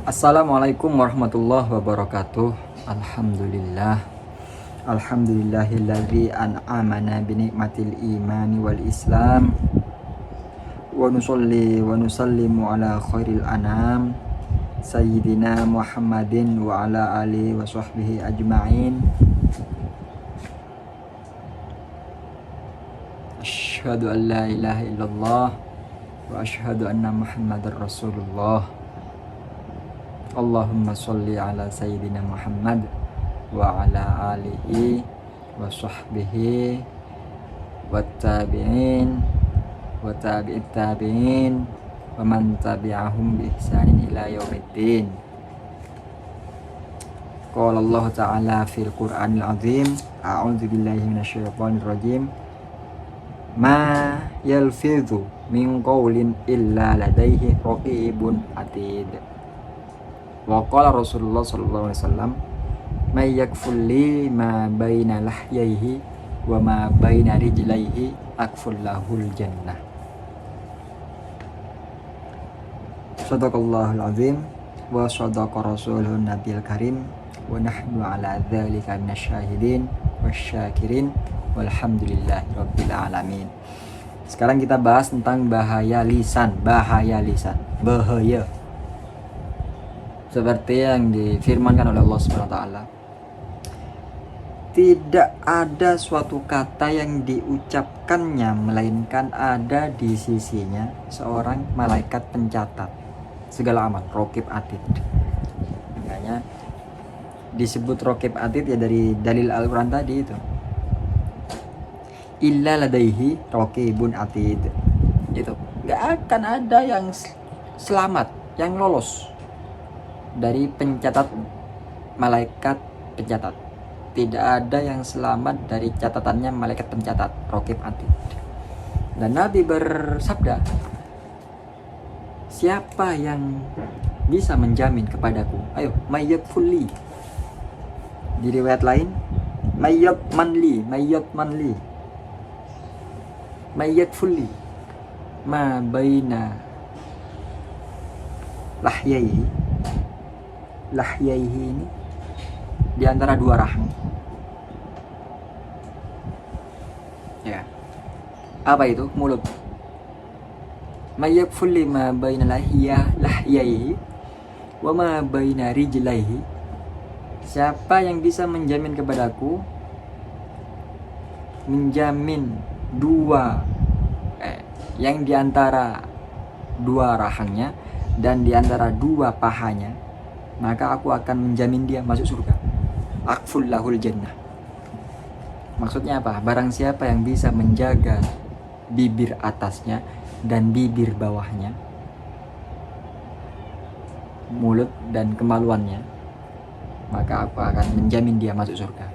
Assalamualaikum warahmatullahi wabarakatuh. Alhamdulillah. Alhamdulillahilladzi an'amana binikmatil imani wal islam. Wa nusalli wa nusallimu ala khairil anam Sayyidina Muhammadin wa ala alihi wa sahbihi ajma'in. Asyhadu an la ilaha illallah wa asyhadu anna Muhammadar Rasulullah. Allahumma sholli ala Sayyidina Muhammad wa ala alihi wa sahbihi wa tabi'in wa tabi'it tabi'in wa man tabi'ahum bi ihsanin ila yaumiddin. Qala Allah Ta'ala fil Qur'anil Azim, a'udzu billahi minasyaitonir rajim. Ma yalfidhu min qawlin illa ladaihi raqibun atid. Wa qala Rasulullah sallallahu alaihi wasallam, may yakful li ma baina lahyaihi wa ma baina rijlaihi akful lahul jannah. Shadaqallahul azim wa shadaqa rasulun nabiyil karim wa nahnu ala dzalika minasyahidin wasyakirin walhamdulillahi rabbil alamin. Sekarang kita bahas tentang bahaya lisan. Bahaya. Seperti yang difirmankan oleh Allah Subhanahu wa taala, tidak ada suatu kata yang diucapkannya melainkan ada di sisinya seorang malaikat pencatat segala amal, raqib atid. Makanya disebut raqib atid ya dari dalil Al-Qur'an tadi itu. Illa ladaihi raqibun atid. Itu enggak akan ada yang selamat, yang lolos dari pencatat malaikat pencatat. Tidak ada yang selamat dari catatannya malaikat pencatat, raqib atid. Dan Nabi bersabda, siapa yang bisa menjamin kepadaku? Ayo, mayyat fulli. Di riwayat lain, mayyat manli. Mayyat fulli ma baina lahyaihi ini di antara dua rahang. Ya. Apa itu? Mulut. Mayyakful lima baina lahyaihi wa ma baina rijlaihi. Siapa yang bisa menjamin kepadaku, menjamin yang di antara dua rahangnya dan di antara dua pahanya, maka aku akan menjamin dia masuk surga. Akful lahul jannah. Maksudnya apa? Barang siapa yang bisa menjaga bibir atasnya dan bibir bawahnya, mulut dan kemaluannya, maka aku akan menjamin dia masuk surga.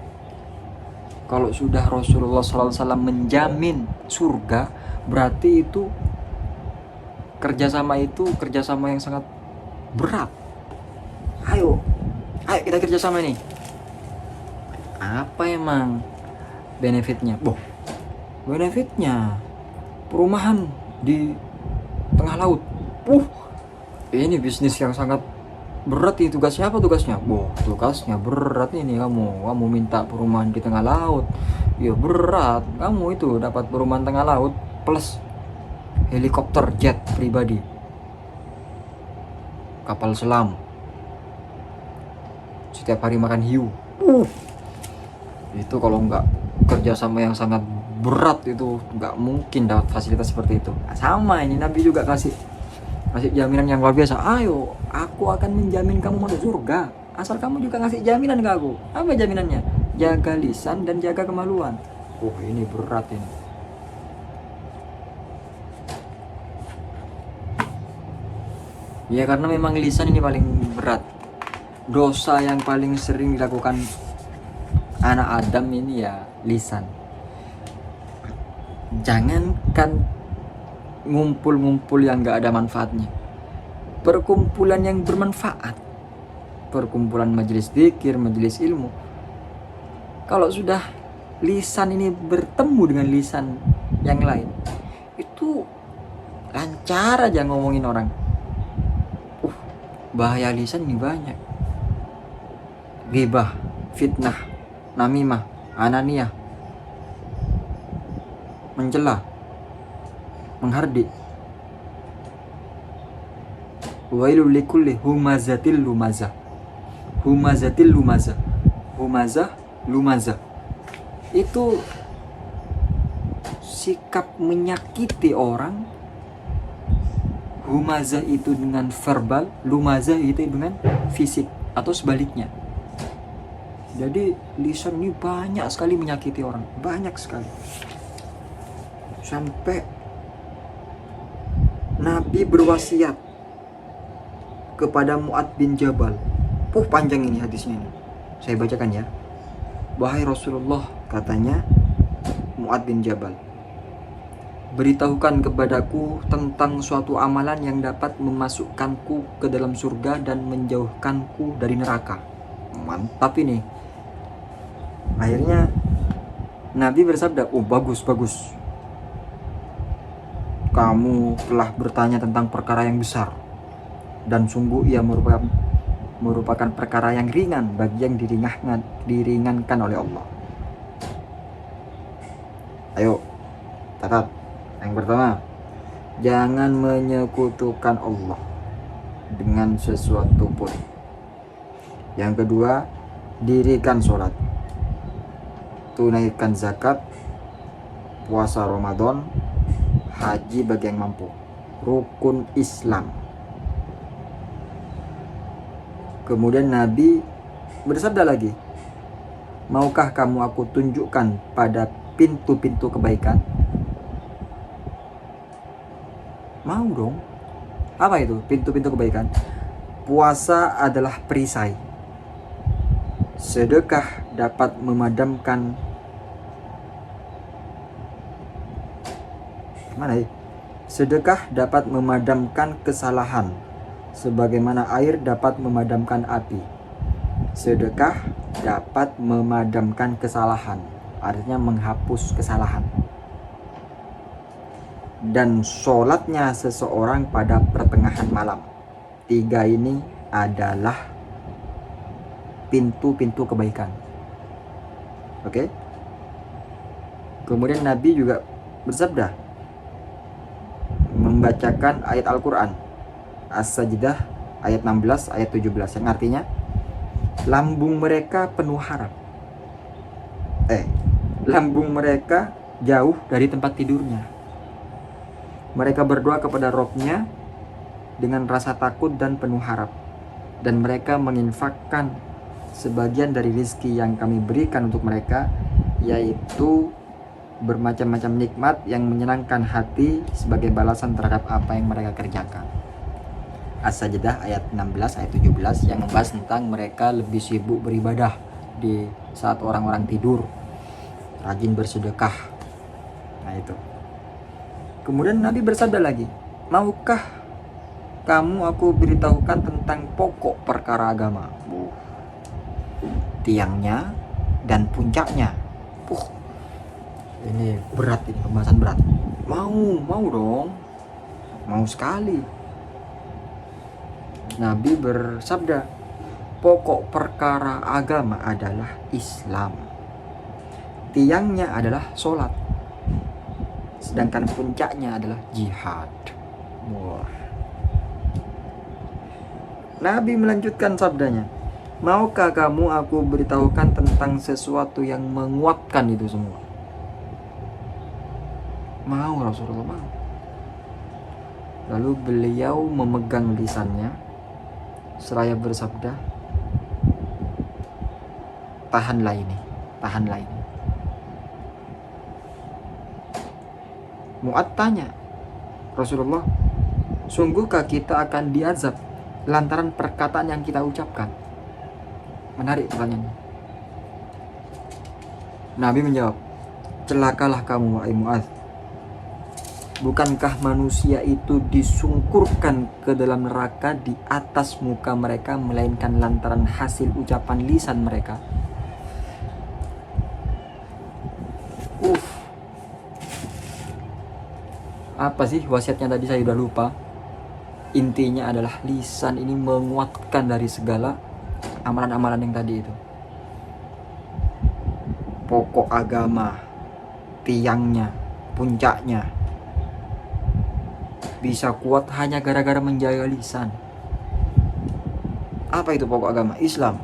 Kalau sudah Rasulullah SAW menjamin surga, berarti itu kerjasama yang sangat berat. Ayo kita kerjasama nih. Apa emang benefitnya? Benefitnya perumahan di tengah laut. Ini bisnis yang sangat berat nih. Tugasnya apa tugasnya? Tugasnya berat ini. Kamu minta perumahan di tengah laut. Ya berat. Kamu itu dapat perumahan tengah laut plus helikopter jet pribadi, kapal selam, setiap hari makan hiu. Itu kalau nggak kerjasama yang sangat berat itu nggak mungkin dapat fasilitas seperti itu. Sama ini Nabi juga kasih jaminan yang luar biasa. Ayo, aku akan menjamin kamu masuk surga asal kamu juga ngasih jaminan ke aku. Apa jaminannya? Jaga lisan dan jaga kemaluan. Ini berat ini. Ya karena memang lisan ini paling berat. Dosa yang paling sering dilakukan anak Adam ini ya lisan. Jangankan ngumpul-ngumpul yang gak ada manfaatnya, perkumpulan yang bermanfaat, perkumpulan majelis dzikir, majelis ilmu, kalau sudah lisan ini bertemu dengan lisan yang lain, itu lancar aja ngomongin orang. Bahaya lisan ini banyak. Ghibah, fitnah, namimah, ananiyah, mencela, menghardik. Wailul likulli humazatil lumazah. Humazatil lumazah. Humazah, lumazah. Itu sikap menyakiti orang. Humazah itu dengan verbal, lumazah itu dengan fisik atau sebaliknya. Jadi lisan ini banyak sekali menyakiti orang, banyak sekali. Sampai Nabi berwasiat kepada Mu'adz bin Jabal. Panjang ini hadisnya ini. Saya bacakan ya. Wahai Rasulullah, katanya Mu'adz bin Jabal, beritahukan kepadaku tentang suatu amalan yang dapat memasukkanku ke dalam surga dan menjauhkanku dari neraka. Mantap ini. Akhirnya Nabi bersabda, bagus. Kamu telah bertanya tentang perkara yang besar, dan sungguh ia merupakan perkara yang ringan bagi yang diringankan oleh Allah. Ayo, catat. Yang pertama, jangan menyekutukan Allah dengan sesuatu pun. Yang kedua, dirikan sholat, tunaikan zakat, puasa Ramadan, haji bagi yang mampu, rukun Islam. Kemudian Nabi bersabda lagi, maukah kamu aku tunjukkan pada pintu-pintu kebaikan? Mau dong. Apa itu pintu-pintu kebaikan? Puasa adalah perisai. Sedekah dapat memadamkan Sedekah dapat memadamkan kesalahan, sebagaimana air dapat memadamkan api. Sedekah dapat memadamkan kesalahan, artinya menghapus kesalahan. Dan sholatnya seseorang pada pertengahan malam. 3 ini adalah pintu-pintu kebaikan. Oke? Kemudian Nabi juga bersabda, membacakan ayat Al-Quran As-Sajdah ayat 16, ayat 17, yang artinya lambung mereka penuh harap. Lambung mereka jauh dari tempat tidurnya. Mereka berdoa kepada Rabb-nya dengan rasa takut dan penuh harap, dan mereka menginfakkan sebagian dari rezeki yang kami berikan untuk mereka, yaitu bermacam-macam nikmat yang menyenangkan hati sebagai balasan terhadap apa yang mereka kerjakan. As-Sajdah ayat 16, ayat 17 yang membahas tentang mereka lebih sibuk beribadah di saat orang-orang tidur, rajin bersedekah. Nah itu. Kemudian Nabi bersabda lagi, maukah kamu aku beritahukan tentang pokok perkara agama, tiangnya dan puncaknya. Ini berat, ini pembahasan berat. Mau dong, mau sekali. Nabi bersabda, pokok perkara agama adalah Islam, tiangnya adalah sholat, sedangkan puncaknya adalah jihad. Nabi melanjutkan sabdanya, maukah kamu aku beritahukan tentang sesuatu yang menguatkan itu semua? Mau Rasulullah, mau. Lalu beliau memegang lisannya seraya bersabda, tahanlah ini. Mu'adz tanya, Rasulullah, sungguhkah kita akan diazab lantaran perkataan yang kita ucapkan? Menarik pertanyaannya. Nabi menjawab, celakalah kamu wahai Mu'adz. Bukankah manusia itu disungkurkan ke dalam neraka di atas muka mereka, melainkan lantaran hasil ucapan lisan mereka? Apa sih wasiatnya tadi, saya udah lupa. Intinya adalah lisan ini menguatkan dari segala amalan-amalan yang tadi itu. Pokok agama, tiangnya, puncaknya bisa kuat hanya gara-gara menjaga lisan. Apa itu pokok agama? Islam.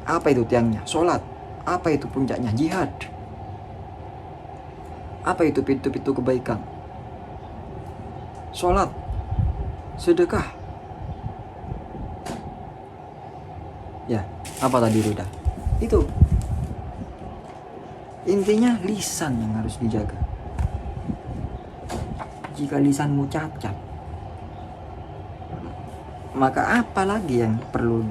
Apa itu tiangnya? Sholat. Apa itu puncaknya? Jihad. Apa itu pintu-pintu kebaikan? Sholat, sedekah. Ya, apa tadi udah? Itu. Intinya lisan yang harus dijaga. Jika lisanmu cacat, maka apa lagi yang perlu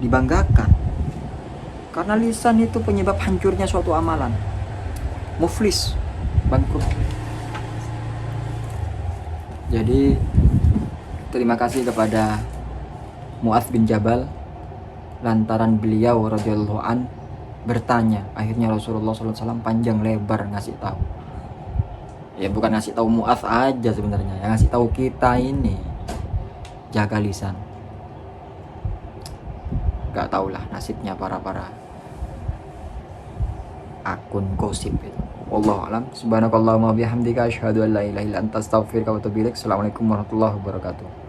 dibanggakan? Karena lisan itu penyebab hancurnya suatu amalan. Muflis, bangkrut. Jadi terima kasih kepada Mu'adz bin Jabal lantaran beliau radhiyallahu an bertanya. Akhirnya Rasulullah SAW panjang lebar ngasih tahu. Ya bukan ngasih tahu Mu'adz aja sebenarnya, yang ngasih tahu kita ini jaga lisan. Gak taulah nasibnya para akun gosip itu. Wallahu alam. Subhanakallahumma bihamdika asyhadu an la ilaha illa anta astaghfiruka wa atubu ilaik. Assalamualaikum warahmatullahi wabarakatuh.